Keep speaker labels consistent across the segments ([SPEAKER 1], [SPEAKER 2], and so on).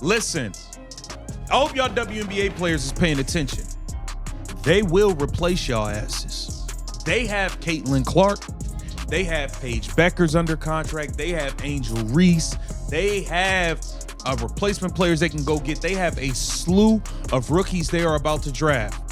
[SPEAKER 1] Listen, I hope y'all WNBA players is paying attention. They will replace y'all asses. They have Caitlin Clark. They have Paige Beckers under contract. They have Angel Reese. They have replacement players they can go get. They have a slew of rookies they are about to draft.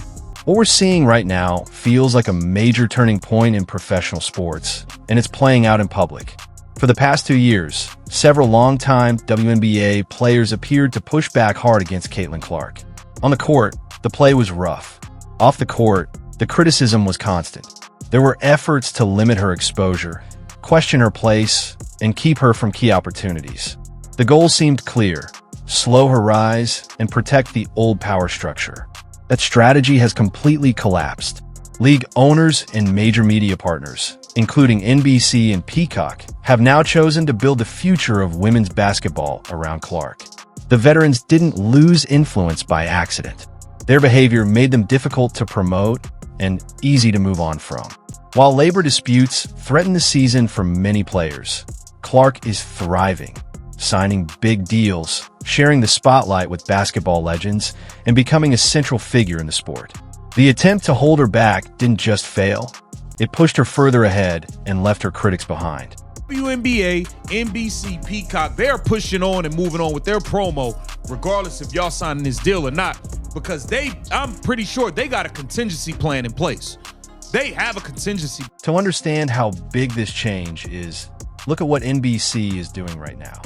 [SPEAKER 2] What we're seeing right now feels like a major turning point in professional sports, and it's playing out in public. For the past 2 years, several longtime WNBA players appeared to push back hard against Caitlin Clark. On the court, the play was rough. Off the court, the criticism was constant. There were efforts to limit her exposure, question her place, and keep her from key opportunities. The goal seemed clear: slow her rise and protect the old power structure. That strategy has completely collapsed. League owners and major media partners, including NBC and Peacock, have now chosen to build the future of women's basketball around Clark. The veterans didn't lose influence by accident. Their behavior made them difficult to promote and easy to move on from. While labor disputes threaten the season for many players, Clark is thriving, signing big deals, sharing the spotlight with basketball legends, and becoming a central figure in the sport. The attempt to hold her back didn't just fail. It pushed her further ahead and left her critics behind.
[SPEAKER 1] WNBA, NBC, Peacock, they're pushing on and moving on with their promo, regardless if y'all signing this deal or not, because I'm pretty sure they got a contingency plan in place. They have a contingency.
[SPEAKER 2] To understand how big this change is, look at what NBC is doing right now.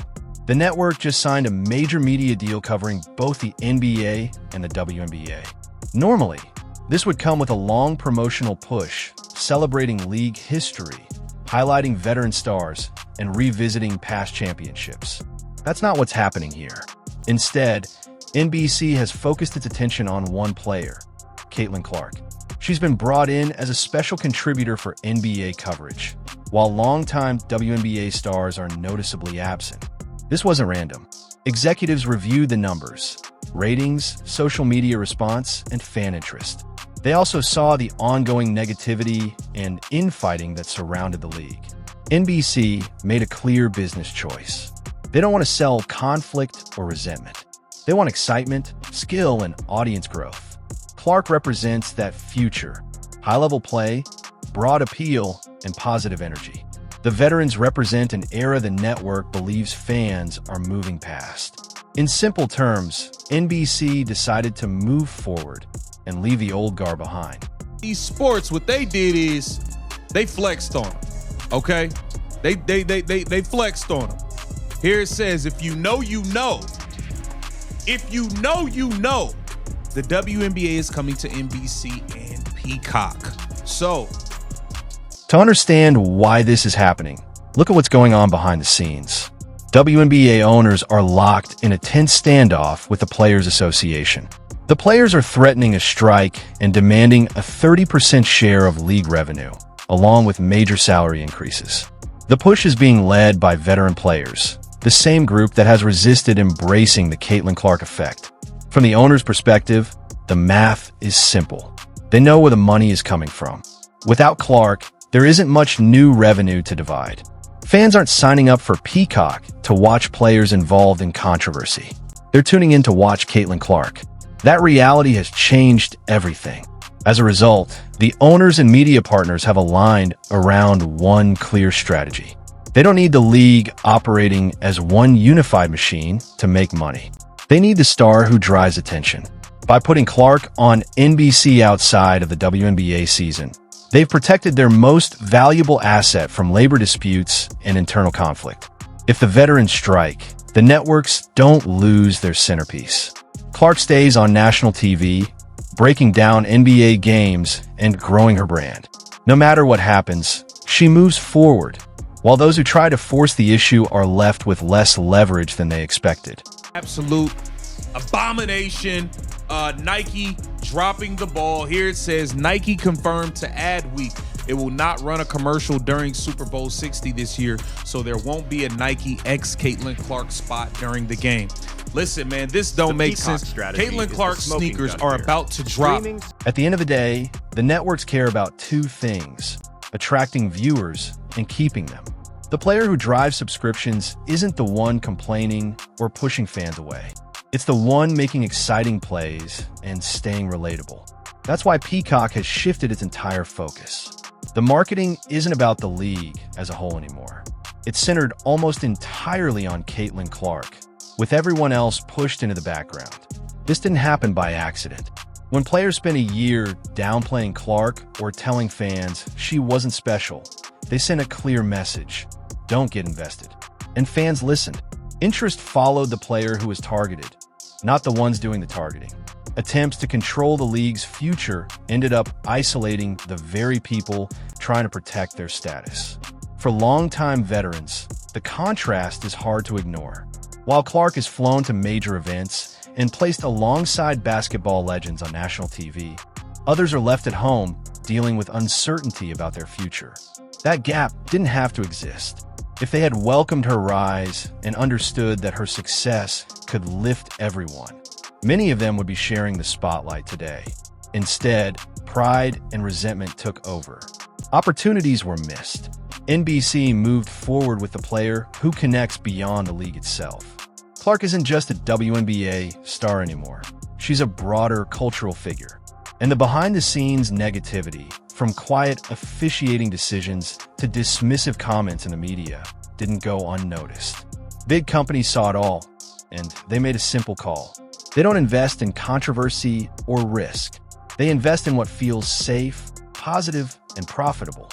[SPEAKER 2] The network just signed a major media deal covering both the NBA and the WNBA. Normally, this would come with a long promotional push, celebrating league history, highlighting veteran stars, and revisiting past championships. That's not what's happening here. Instead, NBC has focused its attention on one player, Caitlin Clark. She's been brought in as a special contributor for NBA coverage, while longtime WNBA stars are noticeably absent. This wasn't random. Executives reviewed the numbers, ratings, social media response, and fan interest. They also saw the ongoing negativity and infighting that surrounded the league. NBC made a clear business choice. They don't want to sell conflict or resentment. They want excitement, skill, and audience growth. Clark represents that future: high-level play, broad appeal, and positive energy. The veterans represent an era the network believes fans are moving past. In simple terms, NBC decided to move forward and leave the old guard behind.
[SPEAKER 1] These sports, what they did is they flexed on them, okay? They flexed on them. Here it says, if you know, you know. If you know, you know. The WNBA is coming to NBC and Peacock. So,
[SPEAKER 2] to understand why this is happening, look at what's going on behind the scenes. WNBA owners are locked in a tense standoff with the Players Association. The players are threatening a strike and demanding a 30% share of league revenue, along with major salary increases. The push is being led by veteran players, the same group that has resisted embracing the Caitlin Clark effect. From the owner's perspective, the math is simple. They know where the money is coming from. Without Clark, there isn't much new revenue to divide. Fans aren't signing up for Peacock to watch players involved in controversy. They're tuning in to watch Caitlin Clark. That reality has changed everything. As a result, the owners and media partners have aligned around one clear strategy. They don't need the league operating as one unified machine to make money. They need the star who drives attention. By putting Clark on NBC outside of the WNBA season, they've protected their most valuable asset from labor disputes and internal conflict. If the veterans strike, the networks don't lose their centerpiece. Clark stays on national TV, breaking down NBA games and growing her brand. No matter what happens, she moves forward, while those who try to force the issue are left with less leverage than they expected.
[SPEAKER 1] Absolute abomination. Nike dropping the ball. Here it says Nike confirmed to Adweek it will not run a commercial during Super Bowl 60 this year, so there won't be a Nike x Caitlin Clark spot during the game. Listen, man, this don't make sense. Caitlin Clark's sneakers are about to drop.
[SPEAKER 2] At the end of the day, the networks care about two things: attracting viewers and keeping them. The player who drives subscriptions isn't the one complaining or pushing fans away. It's the one making exciting plays and staying relatable. That's why Peacock has shifted its entire focus. The marketing isn't about the league as a whole anymore. It's centered almost entirely on Caitlin Clark, with everyone else pushed into the background. This didn't happen by accident. When players spent a year downplaying Clark or telling fans she wasn't special, they sent a clear message: don't get invested. And fans listened. Interest followed the player who was targeted, not the ones doing the targeting. Attempts to control the league's future ended up isolating the very people trying to protect their status. For longtime veterans, the contrast is hard to ignore. While Clark is flown to major events and placed alongside basketball legends on national TV, others are left at home dealing with uncertainty about their future. That gap didn't have to exist. If they had welcomed her rise and understood that her success could lift everyone, many of them would be sharing the spotlight today. Instead, pride and resentment took over. Opportunities were missed. NBC moved forward with the player who connects beyond the league itself. Clark isn't just a WNBA star anymore. She's a broader cultural figure. And the behind-the-scenes negativity, from quiet officiating decisions to dismissive comments in the media, didn't go unnoticed. Big companies saw it all, and they made a simple call. They don't invest in controversy or risk. They invest in what feels safe, positive, and profitable.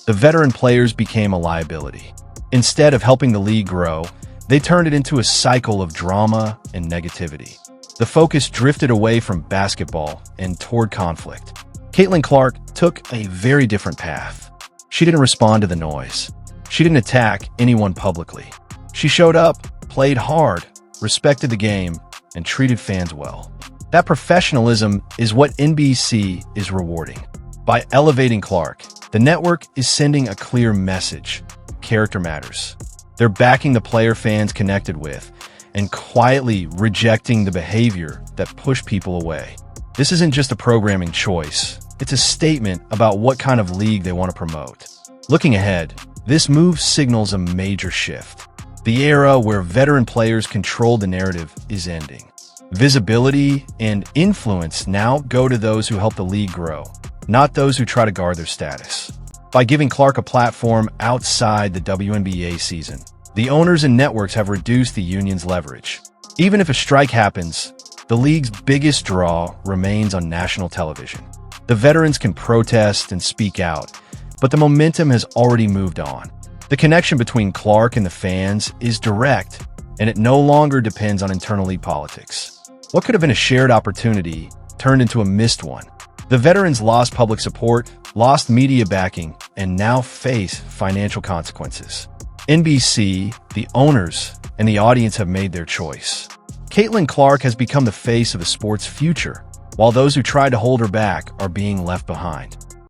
[SPEAKER 2] The veteran players became a liability. Instead of helping the league grow, they turned it into a cycle of drama and negativity. The focus drifted away from basketball and toward conflict. Caitlin Clark took a very different path. She didn't respond to the noise. She didn't attack anyone publicly. She showed up, played hard, respected the game, and treated fans well. That professionalism is what NBC is rewarding. By elevating Clark, the network is sending a clear message: character matters. They're backing the player fans connected with and quietly rejecting the behavior that pushed people away. This isn't just a programming choice. It's a statement about what kind of league they want to promote. Looking ahead, this move signals a major shift. The era where veteran players control the narrative is ending. Visibility and influence now go to those who help the league grow, not those who try to guard their status. By giving Clark a platform outside the WNBA season, the owners and networks have reduced the union's leverage. Even if a strike happens, the league's biggest draw remains on national television. The veterans can protest and speak out, but the momentum has already moved on. The connection between Clark and the fans is direct, and it no longer depends on internal league politics. What could have been a shared opportunity turned into a missed one. The veterans lost public support, lost media backing, and now face financial consequences. NBC, the owners, and the audience have made their choice. Caitlin Clark has become the face of the sport's future, while those who tried to hold her back are being left behind.